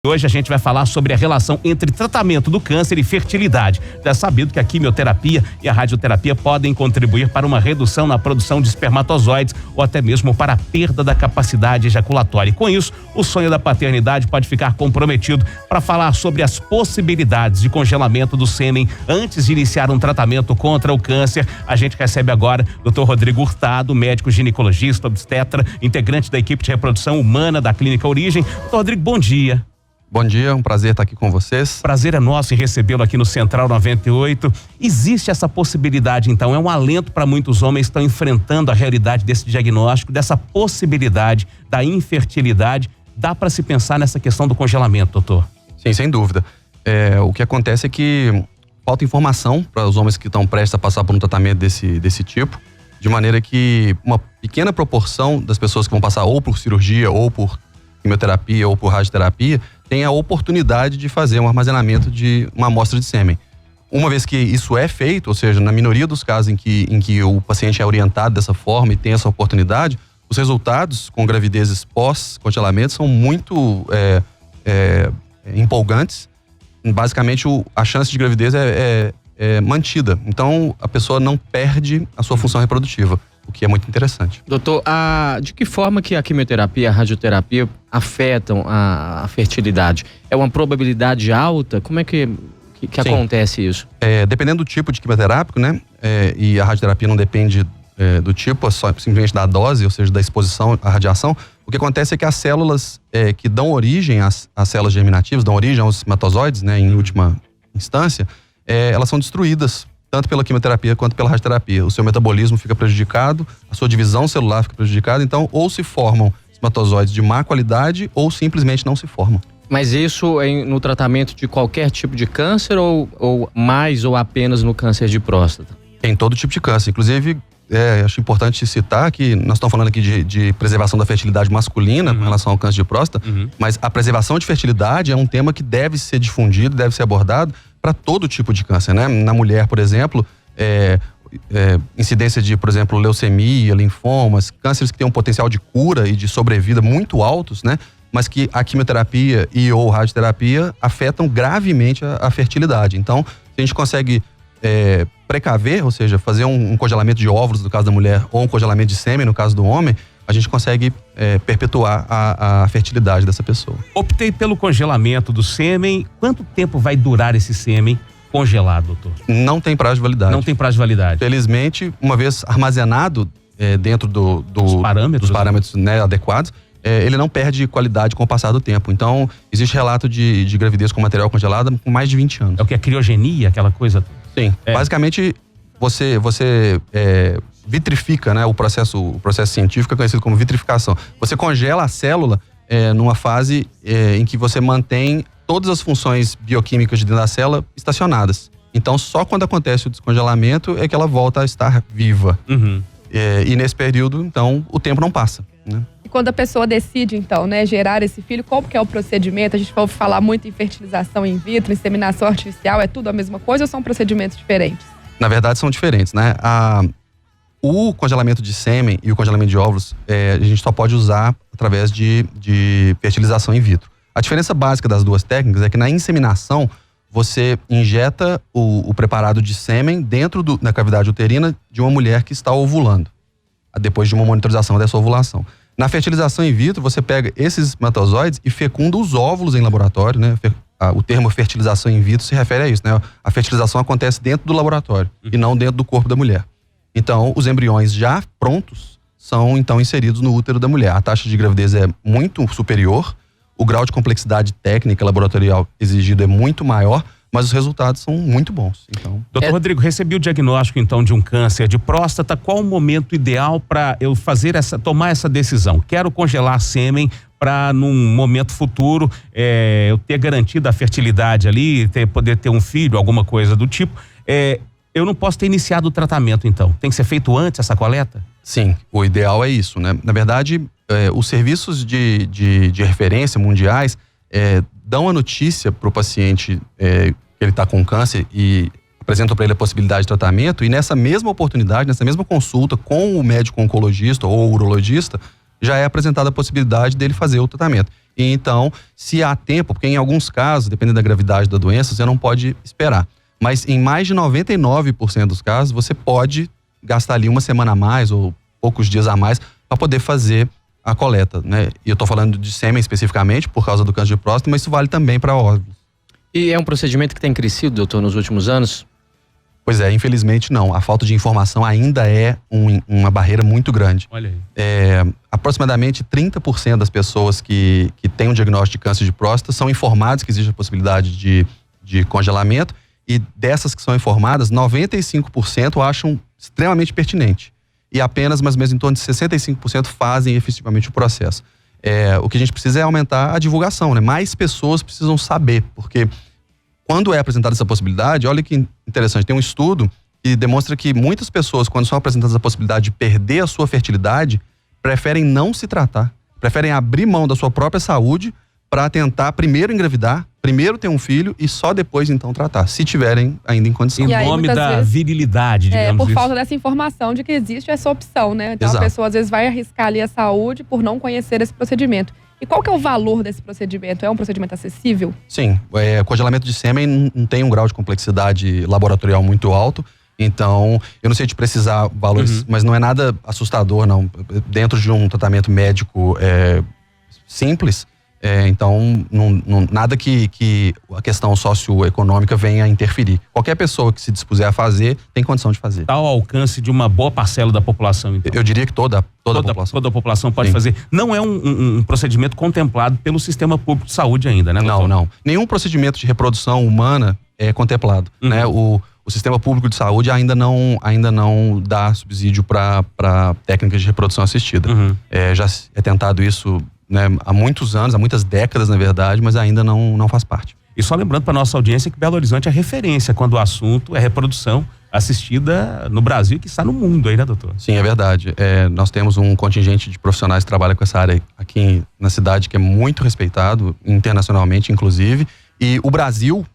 hoje a gente vai falar sobre a relação entre tratamento do câncer e fertilidade. Já é sabido que a quimioterapia e a radioterapia podem contribuir para uma redução na produção de espermatozoides ou até mesmo para a perda da capacidade ejaculatória. E com isso, o sonho da paternidade pode ficar comprometido. Para falar sobre as possibilidades de congelamento do sêmen antes de iniciar um tratamento contra o câncer, a gente recebe agora Dr. Rodrigo Hurtado, médico ginecologista, obstetra, integrante da equipe de reprodução humana da Clínica Origem. Dr. Rodrigo, bom dia. Bom dia, um prazer estar aqui com vocês. Prazer é nosso em recebê-lo aqui no Central 98. Existe essa possibilidade, então, é um alento para muitos homens que estão enfrentando a realidade desse diagnóstico, dessa possibilidade da infertilidade. Dá para se pensar nessa questão do congelamento, doutor? Sim, sem dúvida. O que acontece é que falta informação para os homens que estão prestes a passar por um tratamento desse tipo, de maneira que uma pequena proporção das pessoas que vão passar ou por cirurgia, ou por quimioterapia, ou por radioterapia, tem a oportunidade de fazer um armazenamento de uma amostra de sêmen. Uma vez que isso é feito, ou seja, na minoria dos casos em que o paciente é orientado dessa forma e tem essa oportunidade, os resultados com gravidezes pós-congelamento são muito empolgantes. Basicamente, a chance de gravidez é mantida. Então, a pessoa não perde a sua função reprodutiva, o que é muito interessante. Doutor, de que forma que a quimioterapia e a radioterapia afetam a fertilidade? É uma probabilidade alta? Como é que acontece isso? Dependendo do tipo de quimioterápico, né? E a radioterapia não depende do tipo, é só simplesmente da dose, ou seja, da exposição à radiação. O que acontece é que as células que dão origem às células germinativas, dão origem aos espermatozoides, né, em última instância, elas são destruídas, tanto pela quimioterapia quanto pela radioterapia. O seu metabolismo fica prejudicado, a sua divisão celular fica prejudicada, então ou se formam espermatozoides de má qualidade ou simplesmente não se formam. Mas isso é no tratamento de qualquer tipo de câncer ou mais ou apenas no câncer de próstata? Em todo tipo de câncer, inclusive... acho importante citar que nós estamos falando aqui de preservação da fertilidade masculina com relação ao câncer de próstata, mas a preservação de fertilidade é um tema que deve ser difundido, deve ser abordado para todo tipo de câncer, né? Na mulher, por exemplo, incidência de, por exemplo, leucemia, linfomas, cânceres que têm um potencial de cura e de sobrevida muito altos, né? Mas que a quimioterapia e ou radioterapia afetam gravemente a fertilidade. Então, se a gente consegue precaver, ou seja, fazer um congelamento de óvulos no caso da mulher ou um congelamento de sêmen no caso do homem, a gente consegue perpetuar a fertilidade dessa pessoa. Optei pelo congelamento do sêmen. Quanto tempo vai durar esse sêmen congelado, doutor? Não tem prazo de validade. Não tem prazo de validade. Felizmente, uma vez armazenado dentro dos parâmetros né, adequados, ele não perde qualidade com o passar do tempo. Então, existe relato de gravidez com material congelado com mais de 20 anos. É o que é criogenia, aquela coisa? Sim. Basicamente, você vitrifica, né? O processo científico é conhecido como vitrificação. Você congela a célula numa fase em que você mantém todas as funções bioquímicas de dentro da célula estacionadas. Então, só quando acontece o descongelamento é que ela volta a estar viva. E nesse período, então, o tempo não passa, né? E quando a pessoa decide, então, né, gerar esse filho, qual que é o procedimento? A gente vai falar muito em fertilização in vitro, inseminação artificial, é tudo a mesma coisa ou são procedimentos diferentes? Na verdade, são diferentes, né? O congelamento de sêmen e o congelamento de óvulos, a gente só pode usar através de fertilização in vitro. A diferença básica das duas técnicas é que na inseminação, você injeta o preparado de sêmen dentro da cavidade uterina de uma mulher que está ovulando, depois de uma monitorização dessa ovulação. Na fertilização in vitro, você pega esses espermatozoides e fecunda os óvulos em laboratório, né? O termo fertilização in vitro se refere a isso, né? A fertilização acontece dentro do laboratório e não dentro do corpo da mulher. Então, os embriões já prontos são, então, inseridos no útero da mulher. A taxa de gravidez é muito superior, o grau de complexidade técnica laboratorial exigido é muito maior, mas os resultados são muito bons. Então, Doutor Rodrigo, recebi o diagnóstico então de um câncer de próstata. Qual o momento ideal para eu tomar essa decisão? Quero congelar sêmen para num momento futuro eu ter garantido a fertilidade ali, poder ter um filho, alguma coisa do tipo. Eu não posso ter iniciado o tratamento então? Tem que ser feito antes essa coleta? Sim, o ideal é isso, né? Na verdade, os serviços de referência mundiais dão a notícia para o paciente que ele está com câncer e apresentam para ele a possibilidade de tratamento, e nessa mesma oportunidade, nessa mesma consulta com o médico oncologista ou urologista, já é apresentada a possibilidade dele fazer o tratamento. E então, se há tempo, porque em alguns casos, dependendo da gravidade da doença, você não pode esperar. Mas em mais de 99% dos casos, você pode gastar ali uma semana a mais ou poucos dias a mais para poder fazer a coleta, né? E eu tô falando de sêmen especificamente por causa do câncer de próstata, mas isso vale também para óvulos. E é um procedimento que tem crescido, doutor, nos últimos anos? Pois é, infelizmente não. A falta de informação ainda é uma barreira muito grande. Olha aí. Aproximadamente 30% das pessoas que têm um diagnóstico de câncer de próstata são informadas que existe a possibilidade de congelamento, e dessas que são informadas, 95% acham extremamente pertinente. E apenas mais ou menos em torno de 65% fazem efetivamente o processo. O que a gente precisa é aumentar a divulgação, né? Mais pessoas precisam saber, porque quando é apresentada essa possibilidade, olha que interessante, tem um estudo que demonstra que muitas pessoas, quando são apresentadas a possibilidade de perder a sua fertilidade, preferem não se tratar, preferem abrir mão da sua própria saúde para tentar primeiro engravidar, primeiro ter um filho e só depois então tratar, se tiverem ainda em condição. Em nome da virilidade, digamos por isso. falta dessa informação de que existe essa opção, né? Então Exato. a pessoa às vezes vai arriscar ali a saúde por não conhecer esse procedimento. E qual que é o valor desse procedimento? É um procedimento acessível? Sim, congelamento de sêmen não tem um grau de complexidade laboratorial muito alto, então eu não sei te precisar valores, mas não é nada assustador, não. Dentro de um tratamento médico simples, então nada que a questão socioeconômica venha a interferir. Qualquer pessoa que se dispuser a fazer, tem condição de fazer. Está ao alcance de uma boa parcela da população, então. Eu diria que toda a população. Toda a população pode Sim. fazer. Não é um procedimento contemplado pelo sistema público de saúde ainda, né, doutor? Não. Nenhum procedimento de reprodução humana é contemplado, né? O sistema público de saúde ainda não dá subsídio para técnicas de reprodução assistida. Já é tentado isso, né, há muitos anos, há muitas décadas, na verdade, mas ainda não faz parte. E só lembrando para nossa audiência que Belo Horizonte é referência quando o assunto é reprodução assistida no Brasil e que está no mundo aí, né, doutor? Sim, é verdade. Nós temos um contingente de profissionais que trabalham com essa área aqui na cidade que é muito respeitado, internacionalmente, inclusive. E o Brasil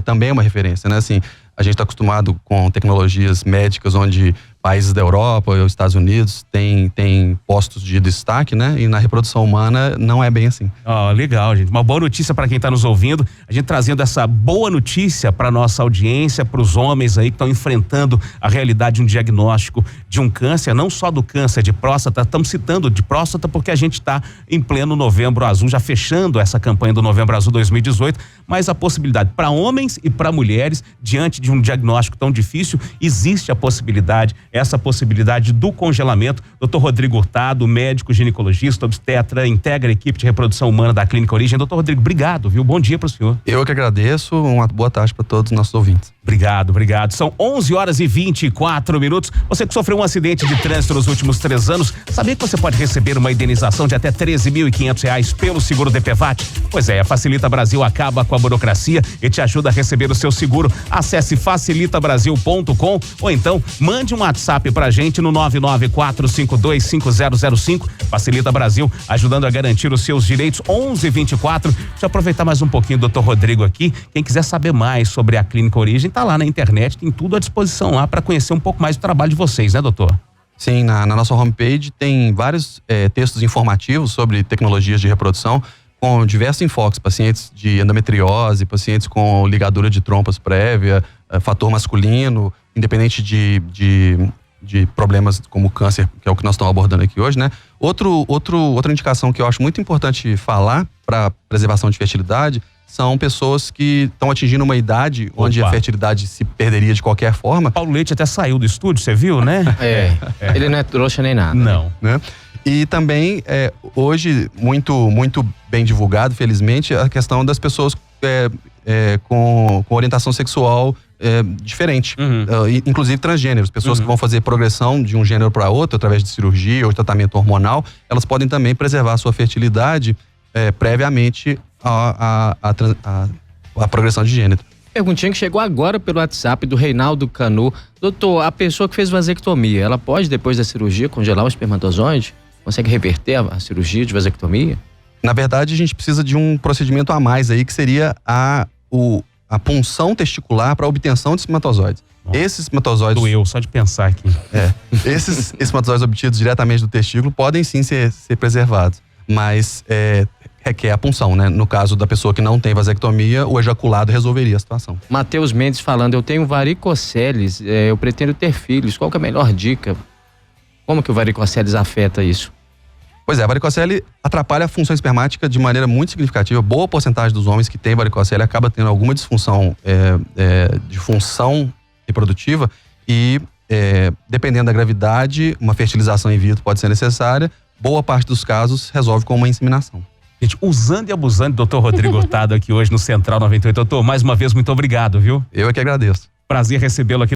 também é uma referência, né? Assim, a gente está acostumado com tecnologias médicas onde países da Europa e os Estados Unidos têm postos de destaque, né? E na reprodução humana não é bem assim. Legal, gente. Uma boa notícia para quem está nos ouvindo. A gente trazendo essa boa notícia para nossa audiência, para os homens aí que estão enfrentando a realidade de um diagnóstico de um câncer, não só do câncer de próstata. Estamos citando de próstata porque a gente está em pleno Novembro Azul, já fechando essa campanha do Novembro Azul 2018, mas a possibilidade para homens e para mulheres, diante de um diagnóstico tão difícil, existe a possibilidade, essa possibilidade do congelamento. Dr. Rodrigo Hurtado, médico, ginecologista, obstetra, integra a equipe de reprodução humana da Clínica Origem. Dr. Rodrigo, obrigado, viu? Bom dia para o senhor. Eu que agradeço, uma boa tarde para todos os nossos ouvintes. Obrigado. São 11h24. Você que sofreu um acidente de trânsito nos últimos 3 anos, sabia que você pode receber uma indenização de até R$13.500 pelo seguro DPVAT? Pois é, a Facilita Brasil acaba com a burocracia e te ajuda a receber o seu seguro. Acesse facilitabrasil.com ou então mande um WhatsApp pra gente no 994525005. Facilita Brasil, ajudando a garantir os seus direitos. 11h24. Deixa eu aproveitar mais um pouquinho do Dr. Rodrigo aqui. Quem quiser saber mais sobre a Clínica Origem, tá lá na internet, tem tudo à disposição lá para conhecer um pouco mais do trabalho de vocês, né, doutor? Sim, na nossa homepage tem vários textos informativos sobre tecnologias de reprodução, com diversos enfoques, pacientes de endometriose, pacientes com ligadura de trompas prévia, fator masculino, independente de problemas como câncer, que é o que nós estamos abordando aqui hoje, né? Outra indicação que eu acho muito importante falar para preservação de fertilidade são pessoas que estão atingindo uma idade onde a fertilidade se perderia de qualquer forma. Paulo Leite até saiu do estúdio, você viu, né? Ele não é trouxa nem nada. Não. Né? E também, hoje, muito bem divulgado, felizmente, a questão das pessoas com orientação sexual diferente. Inclusive transgêneros. Pessoas que vão fazer progressão de um gênero para outro, através de cirurgia ou de tratamento hormonal, elas podem também preservar a sua fertilidade previamente à progressão de gênero. Perguntinha que chegou agora pelo WhatsApp do Reinaldo Canu. Doutor, a pessoa que fez vasectomia, ela pode, depois da cirurgia, congelar o espermatozoide? Consegue reverter a cirurgia de vasectomia? Na verdade, a gente precisa de um procedimento a mais aí, que seria a punção testicular para obtenção de espermatozoides. Esses espermatozoides... Doeu, só de pensar aqui. Esses espermatozoides obtidos diretamente do testículo podem sim ser preservados, mas requer a punção, né? No caso da pessoa que não tem vasectomia, o ejaculado resolveria a situação. Matheus Mendes falando, eu tenho varicoceles, eu pretendo ter filhos, qual que é a melhor dica? Como que o varicoceles afeta isso? Pois é, a varicocele atrapalha a função espermática de maneira muito significativa. Boa porcentagem dos homens que têm varicocele acaba tendo alguma disfunção de função reprodutiva e, dependendo da gravidade, uma fertilização in vitro pode ser necessária. Boa parte dos casos resolve com uma inseminação. Gente, usando e abusando, doutor Rodrigo Hurtado aqui hoje no Central 98. Doutor, mais uma vez, muito obrigado, viu? Eu é que agradeço. Prazer recebê-lo aqui.